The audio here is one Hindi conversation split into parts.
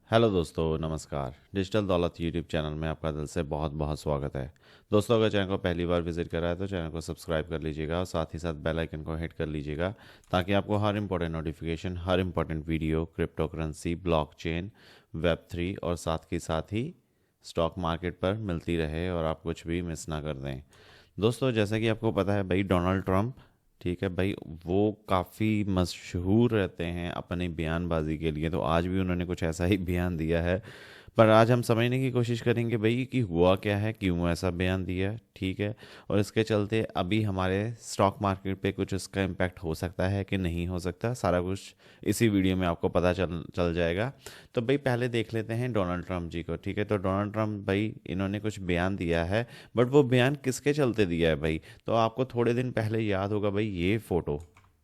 हेलो दोस्तों, नमस्कार। डिजिटल दौलत यूट्यूब चैनल में आपका दिल से बहुत बहुत स्वागत है। दोस्तों, अगर चैनल को पहली बार विजिट करा है तो चैनल को सब्सक्राइब कर लीजिएगा और साथ ही साथ बेल आइकन को हिट कर लीजिएगा, ताकि आपको हर इंपॉर्टेंट नोटिफिकेशन, हर important video, crypto currency, blockchain, web 3 और साथ ही स्टॉक मार्केट पर मिलती रहे और आप कुछ भी मिस ना कर दें। दोस्तों, जैसा कि आपको पता है भाई, डोनाल्ड ट्रंप, ठीक है भाई, वो काफ़ी मशहूर रहते हैं अपनी बयानबाजी के लिए। तो आज भी उन्होंने कुछ ऐसा ही बयान दिया है। पर आज हम समझने की कोशिश करेंगे भाई कि हुआ क्या है, क्यों ऐसा बयान दिया, ठीक है। और इसके चलते अभी हमारे स्टॉक मार्केट पे कुछ इसका इम्पैक्ट हो सकता है कि नहीं हो सकता, सारा कुछ इसी वीडियो में आपको पता चल चल जाएगा। तो भाई पहले देख लेते हैं डोनाल्ड ट्रंप जी को, ठीक है। तो डोनाल्ड ट्रंप भाई, इन्होंने कुछ बयान दिया है, बट वो बयान किसके चलते दिया है भाई? तो आपको थोड़े दिन पहले याद होगा भाई, ये फोटो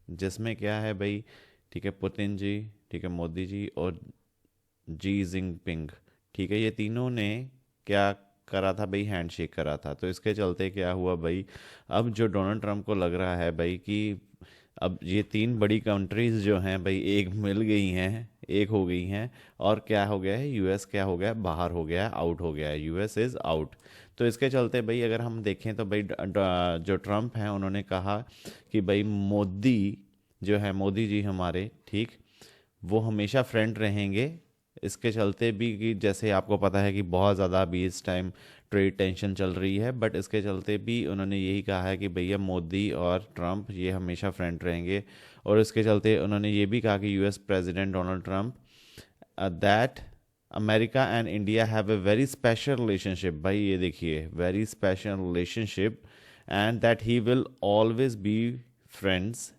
जिसमें क्या है भाई, ठीक है, पुतिन जी, ठीक है, मोदी जी और जी जिनपिंग, ठीक है, ये तीनों ने क्या करा था भाई? हैंडशेक करा था। तो इसके चलते क्या हुआ भाई, अब जो डोनाल्ड ट्रंप को लग रहा है भाई कि अब ये तीन बड़ी कंट्रीज जो हैं भाई, एक मिल गई हैं, एक हो गई हैं। और क्या हो गया है, यूएस क्या हो गया है, बाहर हो गया है, आउट हो गया है, यूएस इज़ आउट। तो इसके चलते भाई अगर हम देखें तो भाई जो ट्रंप हैं उन्होंने कहा कि भाई मोदी जो है, मोदी जी हमारे, ठीक, वो हमेशा फ्रेंड रहेंगे। इसके चलते भी कि जैसे आपको पता है कि बहुत ज़्यादा अभी इस टाइम ट्रेड टेंशन चल रही है, बट इसके चलते भी उन्होंने यही कहा है कि भैया मोदी और ट्रंप ये हमेशा फ्रेंड रहेंगे। और इसके चलते उन्होंने ये भी कहा कि US president Donald Trump that America and India have a very special relationship, भाई ये देखिए, very special relationship, and that he will always be friends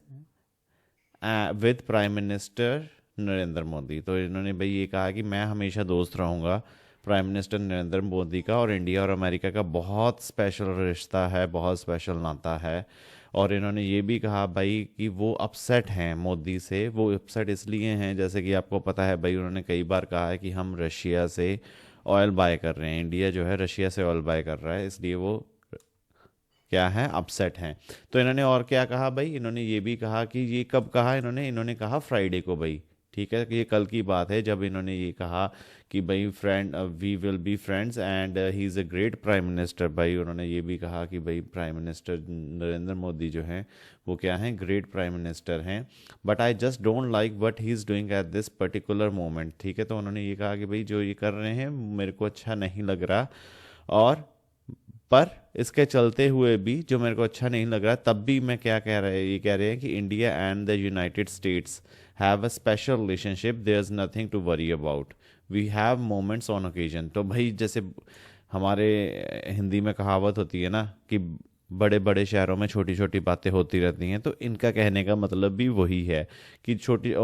with prime minister Narendra Modi. तो इन्होंने भाई ये कहा कि मैं हमेशा दोस्त रहूँगा प्राइम मिनिस्टर नरेंद्र मोदी का, और इंडिया और अमेरिका का बहुत स्पेशल रिश्ता है, बहुत स्पेशल नाता है। और इन्होंने ये भी कहा भाई कि वो अपसेट हैं मोदी से। वो अपसेट इसलिए हैं, जैसे कि आपको पता है भाई, उन्होंने कई बार कहा है कि हम रशिया से ऑयल बाय कर रहे हैं, इंडिया जो है रशिया से ऑयल बाय कर रहा है, इसलिए वो क्या है, अपसेट हैं। तो इन्होंने और क्या कहा भाई, इन्होंने ये भी कहा कि ये कब कहा इन्होंने, इन्होंने कहा फ्राइडे को भाई, ठीक है, कि ये कल की बात है जब इन्होंने ये कहा कि भाई friend, we will be friends and he is a great prime minister. भाई उन्होंने ये भी कहा कि भाई प्राइम मिनिस्टर नरेंद्र मोदी जो हैं वो क्या हैं, ग्रेट प्राइम मिनिस्टर हैं, but I just don't like what he is doing at this particular moment, ठीक है। तो उन्होंने ये कहा कि भाई जो ये कर रहे हैं मेरे को अच्छा नहीं लग रहा। और पर इसके चलते हुए भी जो मेरे को अच्छा नहीं लग रहा, तब भी मैं क्या कह रहे हैं, ये कह रहे हैं कि India and the United States have a special relationship, there is nothing to worry about, we have moments on occasion. तो भाई जैसे हमारे हिंदी में कहावत होती है ना कि बड़े बड़े शहरों में छोटी छोटी बातें होती रहती हैं, तो इनका कहने का मतलब भी वही है कि छोटी,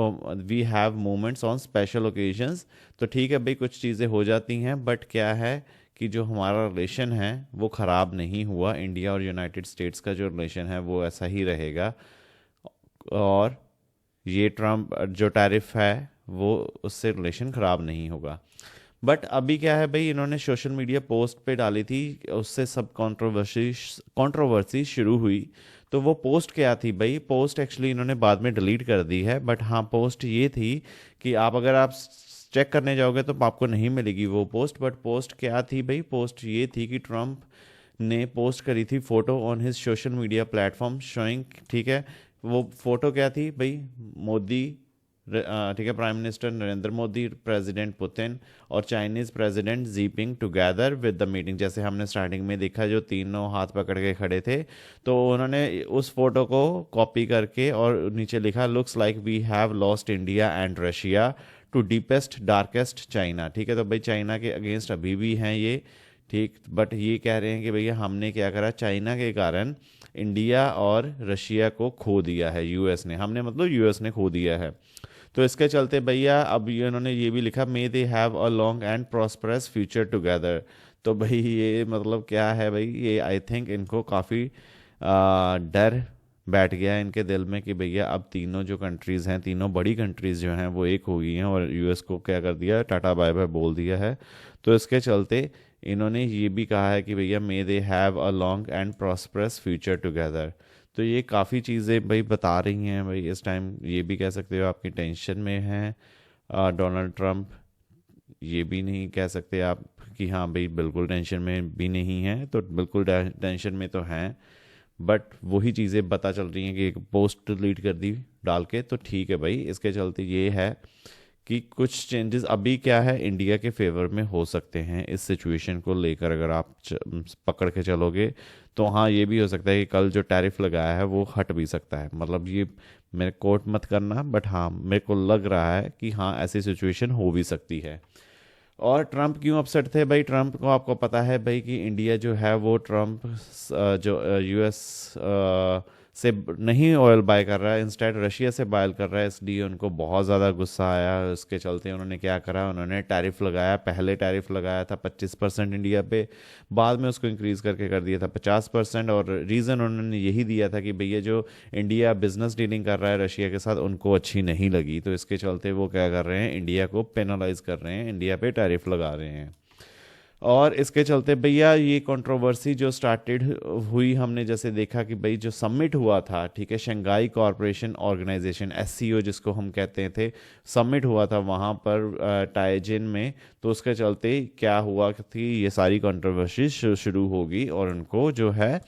we have moments on special occasions. तो ठीक है भाई, कुछ चीज़ें हो जाती हैं, बट क्या है कि जो हमारा रिलेशन है वो ख़राब नहीं हुआ। इंडिया और यूनाइटेड स्टेट्स का जो रिलेशन है वो ऐसा ही रहेगा। और ये ट्रम्प जो टैरिफ है वो, उससे रिलेशन ख़राब नहीं होगा। बट अभी क्या है भाई, इन्होंने सोशल मीडिया पोस्ट पे डाली थी, उससे सब कंट्रोवर्सी कंट्रोवर्सी शुरू हुई। तो वो पोस्ट क्या थी भाई? पोस्ट एक्चुअली इन्होंने बाद में डिलीट कर दी है, बट हाँ, पोस्ट ये थी कि आप अगर आप चेक करने जाओगे तो आपको नहीं मिलेगी वो पोस्ट। बट पोस्ट क्या थी भाई? पोस्ट ये थी कि ट्रम्प ने पोस्ट करी थी photo on his social media platform showing, ठीक है, वो फोटो क्या थी भाई? मोदी, ठीक है, prime minister Narendra Modi, president Putin और Chinese president Jinping together with the meeting. जैसे हमने स्टार्टिंग में देखा, जो तीनों हाथ पकड़ के खड़े थे, तो उन्होंने उस फोटो को कॉपी करके और नीचे लिखा, looks like we have lost India and Russia to deepest darkest China, ठीक है। तो भाई चाइना के अगेंस्ट अभी भी हैं ये, ठीक, बट ये कह रहे हैं कि भैया हमने क्या करा, चाइना के कारण इंडिया और रशिया को खो दिया है यूएस ने, हमने मतलब यूएस ने खो दिया है। तो इसके चलते भैया अब ये इन्होंने ये भी लिखा, may they have a long and prosperous future together. तो भाई ये मतलब क्या है भाई, ये आई थिंक इनको काफ़ी डर बैठ गया है इनके दिल में कि भैया अब तीनों जो कंट्रीज़ हैं, तीनों बड़ी कंट्रीज़ जो हैं वो एक हो गई हैं और यूएस को क्या कर दिया, टाटा बाय बाय बोल दिया है। तो इसके चलते इन्होंने ये भी कहा है कि भैया may they have a long and prosperous future together. तो ये काफ़ी चीज़ें भाई बता रही हैं भाई, इस टाइम ये भी कह सकते हो आपकी टेंशन में है डोनाल्ड ट्रंप, ये भी नहीं कह सकते आप कि हाँ भाई बिल्कुल टेंशन में भी नहीं है, तो बिल्कुल टेंशन में तो हैं। बट वही चीज़ें पता चल रही हैं कि एक पोस्ट डिलीट कर दी डाल के, तो ठीक है भाई। इसके चलते ये है कि कुछ चेंजेस अभी क्या है इंडिया के फेवर में हो सकते हैं इस सिचुएशन को लेकर, अगर आप पकड़ के चलोगे तो हाँ ये भी हो सकता है कि कल जो टैरिफ लगाया है वो हट भी सकता है। मतलब ये मेरे कोट मत करना, बट हाँ मेरे को लग रहा है कि हाँ ऐसी सिचुएशन हो भी सकती है। और ट्रम्प क्यों अपसेट थे भाई? ट्रम्प को आपको पता है भाई कि इंडिया जो है वो ट्रम्प जो यूएस से नहीं ऑयल बाय कर रहा है, इंस्टेड रशिया से बाय कर रहा है, इसलिए उनको बहुत ज़्यादा गुस्सा आया। उसके चलते उन्होंने क्या करा, उन्होंने टैरिफ लगाया। पहले टैरिफ लगाया था 25% इंडिया पे, बाद में उसको इंक्रीज़ करके कर दिया था 50%। और रीज़न उन्होंने यही दिया था कि भैया जो इंडिया बिजनेस डीलिंग कर रहा है रशिया के साथ उनको अच्छी नहीं लगी, तो इसके चलते वो क्या कर रहे हैं, इंडिया को पेनलाइज कर रहे हैं, इंडिया पे टैरिफ लगा रहे हैं। और इसके चलते भैया ये कंट्रोवर्सी जो स्टार्टेड हुई, हमने जैसे देखा कि भाई जो समिट हुआ था, ठीक है, शंघाई कॉरपोरेशन ऑर्गेनाइजेशन एससीओ जिसको हम कहते थे, समिट हुआ था वहाँ पर टाइजिन में। तो उसके चलते क्या हुआ कि ये सारी कंट्रोवर्सी शुरू होगी और उनको जो है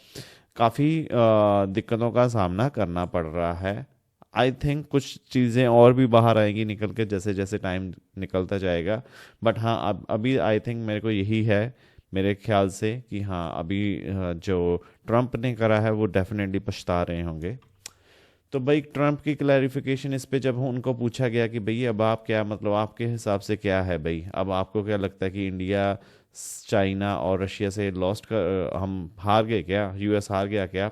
काफ़ी दिक्कतों का सामना करना पड़ रहा है। आई थिंक कुछ चीज़ें और भी बाहर आएंगी निकल के जैसे जैसे टाइम निकलता जाएगा। बट हाँ अब अभी आई थिंक मेरे को यही है मेरे ख्याल से कि हाँ अभी जो ट्रम्प ने करा है वो डेफिनेटली पछता रहे होंगे। तो भाई ट्रम्प की क्लैरिफिकेशन इस पे जब उनको पूछा गया कि भाई अब आप क्या, मतलब आपके हिसाब से क्या है भाई, अब आपको क्या लगता है कि इंडिया चाइना और रशिया से लॉस्ट कर हम हार गए क्या, यूएस हार गया क्या?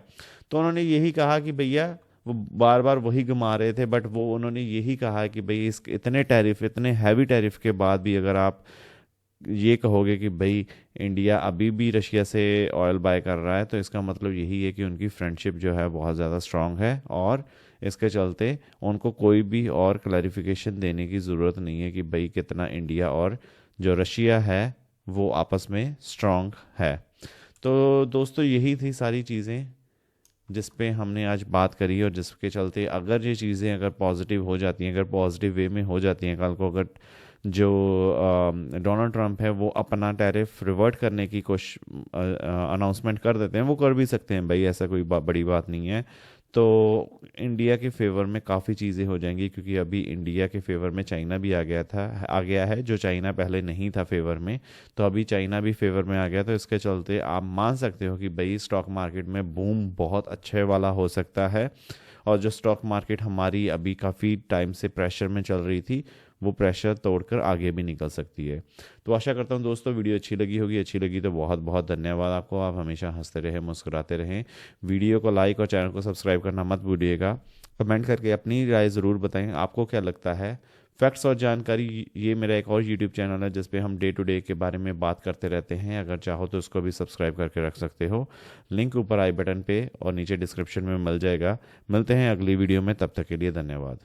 तो उन्होंने यही कहा कि भैया वो बार बार वही घुमा रहे थे, बट वो उन्होंने यही कहा कि भाई इस इतने टैरिफ, इतने हैवी टैरिफ के बाद भी अगर आप ये कहोगे कि भाई इंडिया अभी भी रशिया से ऑयल बाय कर रहा है, तो इसका मतलब यही है कि उनकी फ्रेंडशिप जो है बहुत ज़्यादा स्ट्रांग है। और इसके चलते उनको कोई भी और क्लैरिफिकेशन देने की ज़रूरत नहीं है कि भाई कितना इंडिया और जो रशिया है वो आपस में स्ट्रांग है। तो दोस्तों यही थी सारी चीज़ें जिस पे हमने आज बात करी, और जिसके चलते अगर ये चीज़ें अगर पॉजिटिव हो जाती हैं, अगर पॉजिटिव वे में हो जाती हैं कल को, अगर जो डोनाल्ड ट्रंप है वो अपना टैरिफ रिवर्ट करने की कोशिश अनाउंसमेंट कर देते हैं, वो कर भी सकते हैं भाई, ऐसा कोई बड़ी बात नहीं है। तो इंडिया के फेवर में काफ़ी चीज़ें हो जाएंगी, क्योंकि अभी इंडिया के फेवर में चाइना भी आ गया है, जो चाइना पहले नहीं था फेवर में, तो अभी चाइना भी फेवर में आ गया। तो इसके चलते आप मान सकते हो कि भाई स्टॉक मार्केट में बूम बहुत अच्छे वाला हो सकता है। और जो स्टॉक मार्केट हमारी अभी काफ़ी टाइम से प्रेशर में चल रही थी, वो प्रेशर तोड़कर आगे भी निकल सकती है। तो आशा करता हूँ दोस्तों वीडियो अच्छी लगी होगी। अच्छी लगी तो बहुत बहुत धन्यवाद आपको। आप हमेशा हंसते रहें, मुस्कुराते रहें। वीडियो को लाइक और चैनल को सब्सक्राइब करना मत भूलिएगा। कमेंट करके अपनी राय ज़रूर बताएं, आपको क्या लगता है। फैक्ट्स और जानकारी, ये मेरा एक और यूट्यूब चैनल है जिस पे हम डे टू डे के बारे में बात करते रहते हैं। अगर चाहो तो उसको भी सब्सक्राइब करके रख सकते हो। लिंक ऊपर आई बटन पे और नीचे डिस्क्रिप्शन में मिल जाएगा। मिलते हैं अगली वीडियो में, तब तक के लिए धन्यवाद।